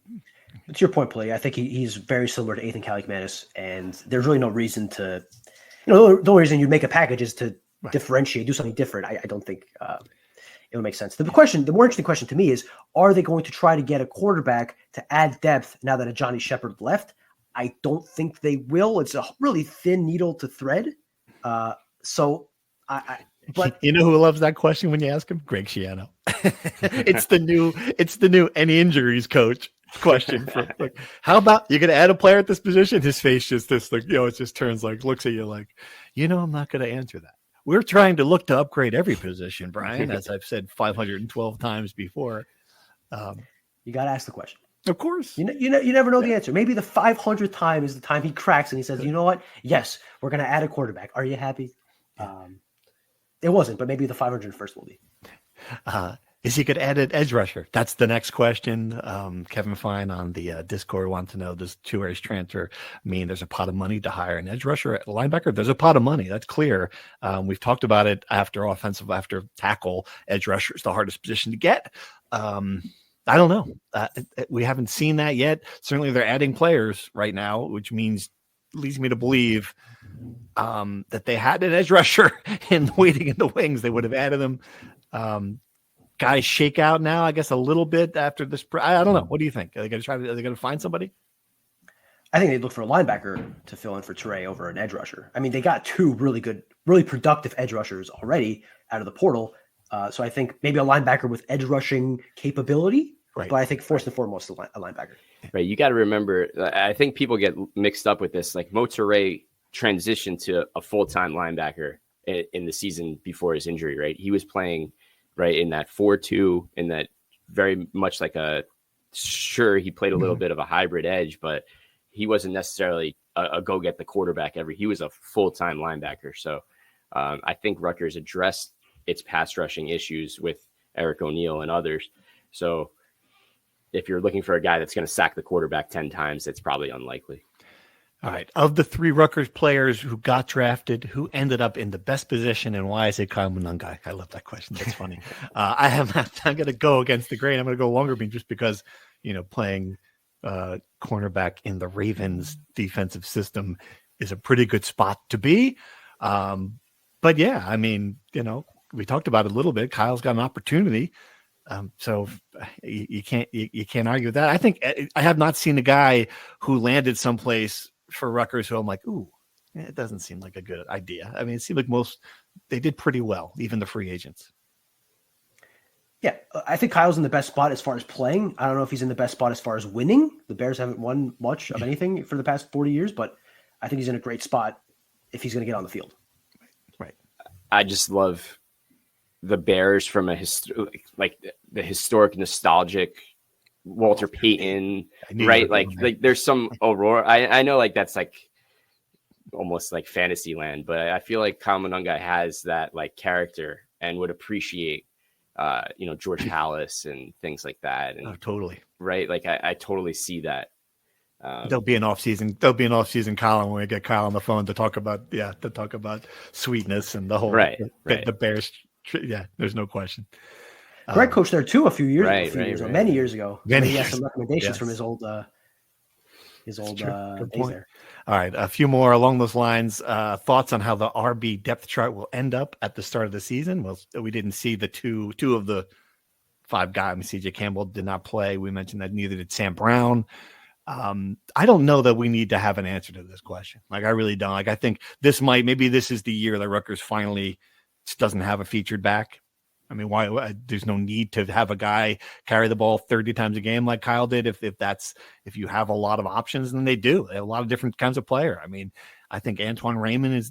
S3: To your point, Play, I think he's very similar to Ethan Kaliakmanis, and there's really no reason to, the only reason you'd make a package is to differentiate, do something different. I don't think it would make sense. The more interesting question to me is, are they going to try to get a quarterback to add depth now that a Johnny Shepard left? I don't think they will. It's a really thin needle to thread. But
S1: you know who loves that question when you ask him? Greg Schiano. It's the new any injuries coach question. Like, how about you going to add a player at this position? His face just this, like, it just turns like, looks at you like, I'm not going to answer that. We're trying to look to upgrade every position, Brian, as I've said 512 times before.
S3: You got to ask the question.
S1: Of course.
S3: You never know the answer. Maybe the 500th time is the time he cracks and he says, you know what? Yes, we're going to add a quarterback. Are you happy? It wasn't, but maybe the 501st will be.
S1: Is he could add an edge rusher? That's the next question. Kevin Fine on the Discord wants to know, does Toure's transfer mean there's a pot of money to hire an edge rusher at linebacker? There's a pot of money. That's clear. We've talked about it after tackle. Edge rusher is the hardest position to get. I don't know. We haven't seen that yet. Certainly they're adding players right now, which leads me to believe that they had an edge rusher and waiting in the wings. They would have added them. Guys shake out now, I guess, a little bit after this. I don't know. What do you think? Are they going to find somebody?
S3: I think they'd look for a linebacker to fill in for Toure over an edge rusher. I mean, they got two really good, really productive edge rushers already out of the portal. So I think maybe a linebacker with edge rushing capability, right. But I think first and foremost, a linebacker.
S4: Right. You got to remember, I think people get mixed up with this. Like, Mo Toure transitioned to a full-time linebacker in the season before his injury, right? He was playing right in that 4-2, in that very much like he played a little bit of a hybrid edge, but he wasn't necessarily a go get the quarterback he was a full-time linebacker. So I think Rutgers addressed its pass rushing issues with Eric O'Neill and others. So if you're looking for a guy that's going to sack the quarterback 10 times, it's probably unlikely.
S1: All right. Of the three Rutgers players who got drafted, who ended up in the best position, and why is it Kyle Munungai? I love that question. That's funny. I'm going to go against the grain. I'm going to go longer bean just because, playing cornerback in the Ravens defensive system is a pretty good spot to be. But yeah, I mean, we talked about it a little bit. Kyle's got an opportunity. So you can't argue with that. I think I have not seen a guy who landed someplace for Rutgers who I'm like, ooh, it doesn't seem like a good idea. I mean, it seemed like they did pretty well, even the free agents.
S3: Yeah, I think Kyle's in the best spot as far as playing. I don't know if he's in the best spot as far as winning. The Bears haven't won much of anything for the past 40 years, but I think he's in a great spot if he's going to get on the field.
S1: Right.
S4: I just love the Bears from the historic, nostalgic Walter Payton, right? Like there's some Aurora. I know, like, that's like almost like fantasy land, but I feel like Kyle Munungai has that like character and would appreciate, George Halas and things like that. And
S1: totally.
S4: Right. Like I totally see that
S1: There'll be an off-season column when we get Kyle on the phone to talk about sweetness and the whole the Bears. Yeah, there's no question.
S3: Greg coached there too many years ago.
S1: He
S3: has some recommendations from his old days there.
S1: All right, a few more along those lines. Thoughts on how the RB depth chart will end up at the start of the season? Well, we didn't see the two of the 5 guys. I mean, CJ Campbell did not play. We mentioned that neither did Sam Brown. I don't know that we need to have an answer to this question. Like, I really don't. Like, I think maybe this is the year that Rutgers finally doesn't have a featured back. I mean, why? There's no need to have a guy carry the ball 30 times a game like Kyle did. If you have a lot of options, then they do. They have a lot of different kinds of player. I mean, I think Antoine Raymond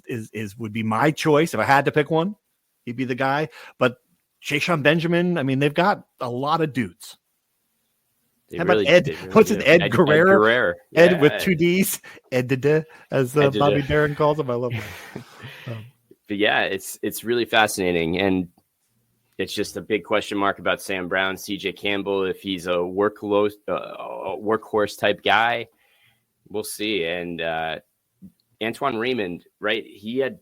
S1: would be my choice if I had to pick one. He'd be the guy. But Jayshon Benjamin, I mean, they've got a lot of dudes. How about Ed? What's it? Ed Guerrero? Ed with 2 Ds. Ed, as Bobby Darin calls him. I love him.
S4: But yeah, it's really fascinating. And it's just a big question mark about Sam Brown, CJ Campbell. If he's a workhorse type guy, we'll see. And Antoine Raymond, right? He had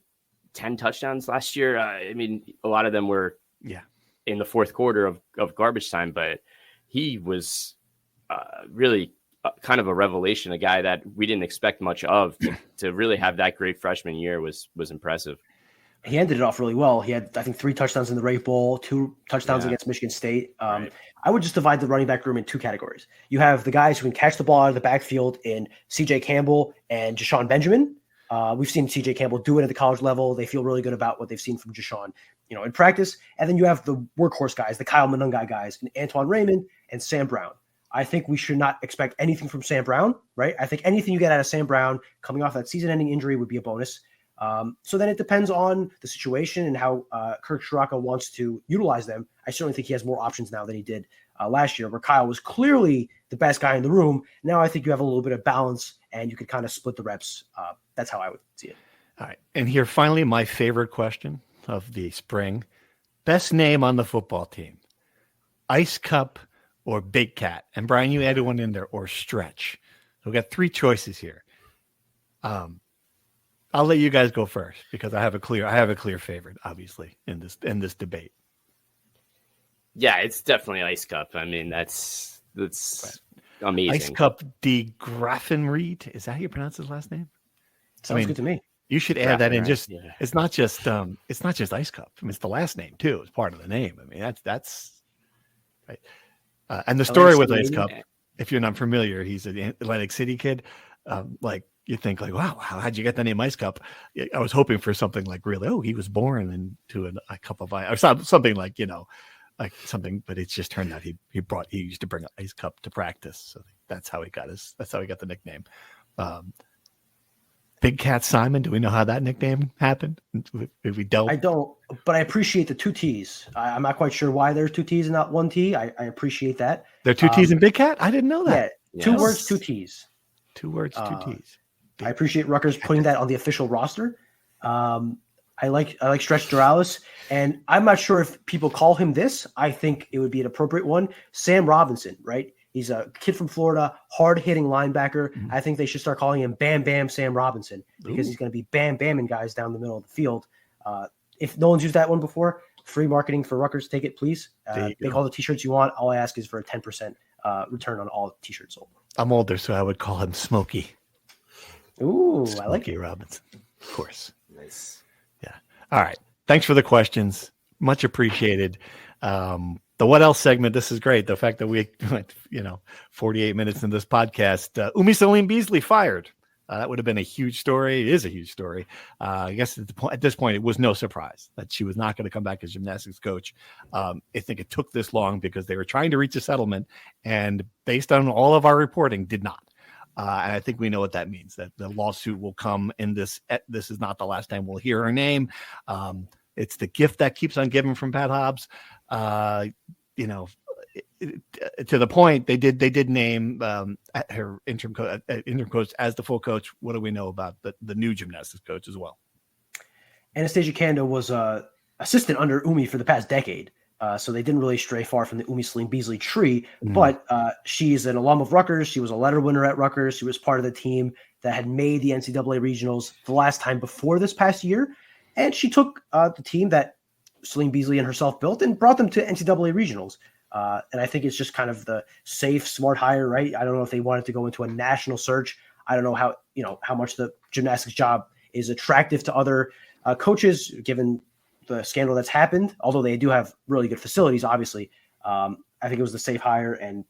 S4: 10 touchdowns last year. I mean, a lot of them were in the fourth quarter of garbage time, but he was really kind of a revelation, a guy that we didn't expect much of. To really have that great freshman year was impressive.
S3: He ended it off really well. He had, I think, 3 touchdowns in the Rave Bowl, 2 touchdowns against Michigan State.
S4: Right.
S3: I would just divide the running back room in 2 categories. You have the guys who can catch the ball out of the backfield in CJ Campbell and Jayshon Benjamin. We've seen CJ Campbell do it at the college level. They feel really good about what they've seen from Jayshon, in practice. And then you have the workhorse guys, the Kyle Monungai guys, and Antoine Raymond and Sam Brown. I think we should not expect anything from Sam Brown, right? I think anything you get out of Sam Brown coming off that season-ending injury would be a bonus. So then it depends on the situation and how Kirk Ciarrocca wants to utilize them. I certainly think he has more options now than he did last year, where Kyle was clearly the best guy in the room. Now I think you have a little bit of balance and you could kind of split the reps. That's how I would see it.
S1: All right. And here, finally, my favorite question of the spring. Best name on the football team, Ice Cup or Big Cat? And Brian, you added one in there, or Stretch. So we got 3 choices here. I'll let you guys go first because I have a clear favorite, obviously, in this debate.
S4: Yeah, it's definitely Ice Cup. I mean, that's amazing.
S1: Ice Cup de Graffenried. Is that how you pronounce his last name?
S3: Sounds good to me.
S1: You should add that in. It's not just Ice Cup. I mean, it's the last name too. It's part of the name. I mean, that's right. And the story with Ice Cup, if you're not familiar, he's an Atlantic City kid. You think like, wow, how'd you get the name Ice Cup? I was hoping for something like really, he was born into a cup of ice, or something like, like something, but it's just turned out he used to bring an Ice Cup to practice. So that's how he got the nickname. Big Cat Simon, do we know how that nickname happened? If we don't,
S3: I don't, but I appreciate the 2 T's. I'm not quite sure why there's 2 T's and not 1 T. I appreciate that.
S1: There are 2 T's in Big Cat? I didn't know that.
S3: Yeah, 2 words, 2 T's.
S1: 2 words, 2 T's.
S3: I appreciate Rutgers putting that on the official roster. I like Stretch Doralis, and I'm not sure if people call him this. I think it would be an appropriate one. Sam Robinson, right? He's a kid from Florida, hard-hitting linebacker. Mm-hmm. I think they should start calling him Bam Bam Sam Robinson because he's going to be bam bamming guys down the middle of the field. If no one's used that one before, free marketing for Rutgers. Take it, please. Make all the T-shirts you want. All I ask is for a 10% return on all T-shirts sold.
S1: I'm older, so I would call him Smokey.
S3: Ooh,
S1: Smokey
S3: I like it.
S1: Robinson, of course.
S4: Nice.
S1: Yeah. All right. Thanks for the questions. Much appreciated. The what else segment. This is great. The fact that we went, 48 minutes in this podcast. Umi Salim Beasley fired. That would have been a huge story. It is a huge story. I guess at this point, it was no surprise that she was not going to come back as gymnastics coach. I think it took this long because they were trying to reach a settlement, and based on all of our reporting, did not. And I think we know what that means, that the lawsuit will come in this. This is not the last time we'll hear her name. It's the gift that keeps on giving from Pat Hobbs. To the point, they did name her interim coach as the full coach. What do we know about the new gymnastics coach as well?
S3: Anastasia Kanda was assistant under Umi for the past decade. So they didn't really stray far from the Umi Salim Beasley tree, but she's an alum of Rutgers. She was a letter winner at Rutgers. She was part of the team that had made the NCAA regionals the last time before this past year. And she took the team that Salim Beasley and herself built and brought them to NCAA regionals. And I think it's just kind of the safe, smart hire, right? I don't know if they wanted to go into a national search. I don't know how much the gymnastics job is attractive to other coaches, given the scandal that's happened, although they do have really good facilities, obviously. I think it was the safe hire, and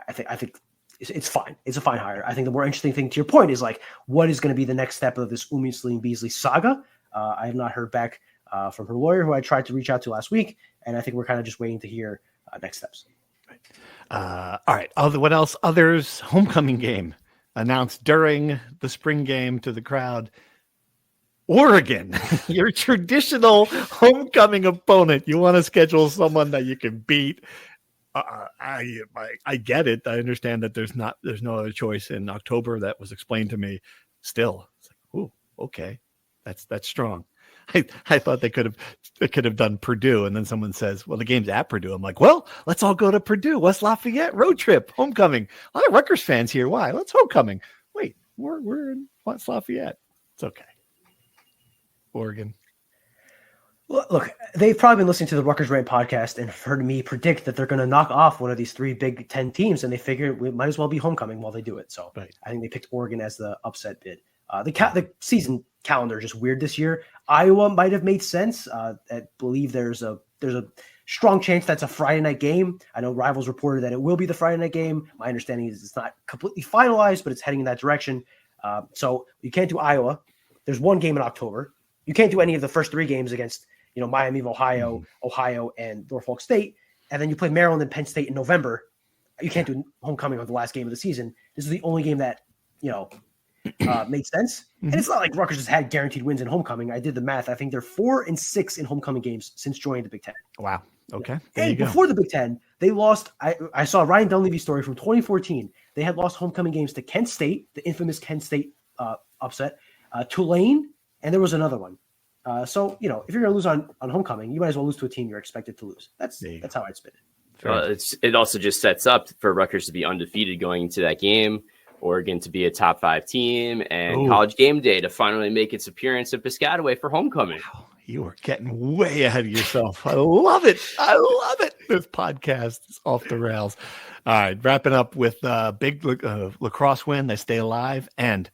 S3: I think it's fine. It's a fine hire. I think the more interesting thing to your point is like, what is going to be the next step of this Umi Salim Beasley saga? I have not heard back from her lawyer, who I tried to reach out to last week, and I think we're kind of just waiting to hear next steps.
S1: All right. What else? Others homecoming game announced during the spring game to the crowd. Oregon, your traditional homecoming opponent. You want to schedule someone that you can beat. I get it. I understand that there's no other choice in October. That was explained to me. Still, it's like, ooh, okay, that's strong. I thought they could have done Purdue, and then someone says, "Well, the game's at Purdue." I'm like, "Well, let's all go to Purdue, West Lafayette road trip, homecoming. A lot of Rutgers fans here. Why? Let's homecoming. Wait, we're in West Lafayette. It's okay." Oregon.
S3: Well, look, they've probably been listening to the Rutgers Rant podcast and heard me predict that they're going to knock off one of these 3 Big Ten teams, and they figure we might as well be homecoming while they do it. So right. I think they picked Oregon as the upset bid. The season calendar is just weird this year. Iowa might have made sense. I believe there's a strong chance that's a Friday night game. I know Rivals reported that it will be the Friday night game. My understanding is it's not completely finalized, but it's heading in that direction. So you can't do Iowa. There's one game in October. You can't do any of the first 3 games against, Miami of Ohio, and Norfolk State. And then you play Maryland and Penn State in November. You can't do homecoming on the last game of the season. This is the only game that, made sense. And it's not like Rutgers has had guaranteed wins in homecoming. I did the math. I think they're 4-6 in homecoming games since joining the Big Ten.
S1: Wow. Okay.
S3: And before the Big Ten, they lost. I saw a Ryan Dunleavy story from 2014. They had lost homecoming games to Kent State, the infamous Kent State upset, Tulane, and there was another one. So, if you're going to lose on homecoming, you might as well lose to a team you're expected to lose. That's how I'd spin it.
S4: Well, it also just sets up for Rutgers to be undefeated going into that game, Oregon to be a top 5 team, and College Game Day to finally make its appearance at Piscataway for homecoming. Wow,
S1: you are getting way ahead of yourself. I love it. This podcast is off the rails. All right, wrapping up with big lacrosse win. They stay alive, and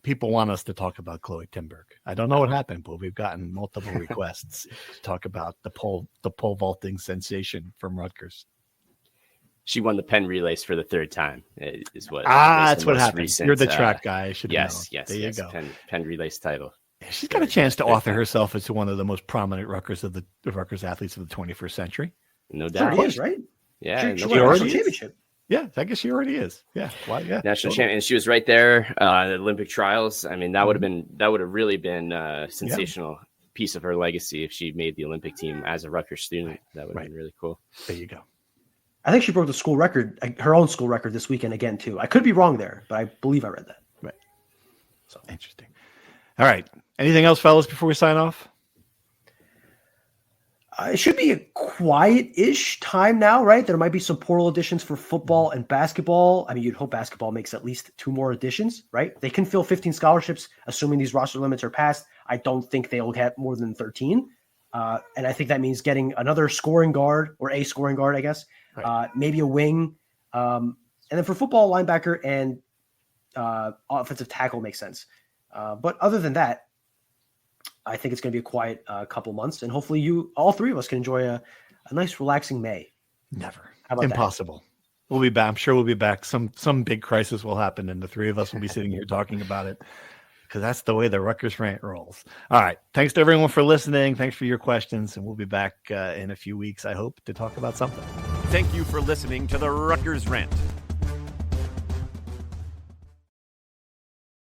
S1: people want us to talk about Khloe Timber. I don't know what happened, but we've gotten multiple requests to talk about the pole vaulting sensation from Rutgers.
S4: She won the Penn relays for the 3rd time. Is what?
S1: That's what happened. Recent, You're the track guy. I should know.
S4: Yes.
S1: There you go.
S4: Penn relays title.
S1: Yeah, she's got a chance to author herself as one of the most prominent Rutgers athletes of the 21st century.
S4: No doubt.
S3: She is, right?
S4: Yeah.
S3: She already championship.
S1: Yeah, I guess she already is. Yeah,
S4: national champion, and she was right there at the Olympic trials. I mean, that would have really been a sensational piece of her legacy if she made the Olympic team as a Rutgers student. That would have been really cool.
S1: There you go.
S3: I think she broke the school record, her own school record this weekend again too. I could be wrong there, but I believe I read that.
S1: Right. So interesting. All right. Anything else, fellas, before we sign off?
S3: It should be a quiet-ish time now, right? There might be some portal additions for football and basketball. I mean, you'd hope basketball makes at least 2 more additions, right? They can fill 15 scholarships, assuming these roster limits are passed. I don't think they'll get more than 13. And I think that means getting another scoring guard, or a scoring guard, I guess. Right. Maybe a wing. And then for football, linebacker and offensive tackle makes sense. But other than that, I think it's going to be a quiet couple months, and hopefully all 3 of us can enjoy a nice, relaxing May.
S1: Never. How about impossible. That? We'll be back. I'm sure we'll be back. Some big crisis will happen, and the 3 of us will be sitting here talking about it, because that's the way the Rutgers Rant rolls. All right. Thanks to everyone for listening. Thanks for your questions, and we'll be back in a few weeks, I hope, to talk about something.
S2: Thank you for listening to the Rutgers Rant.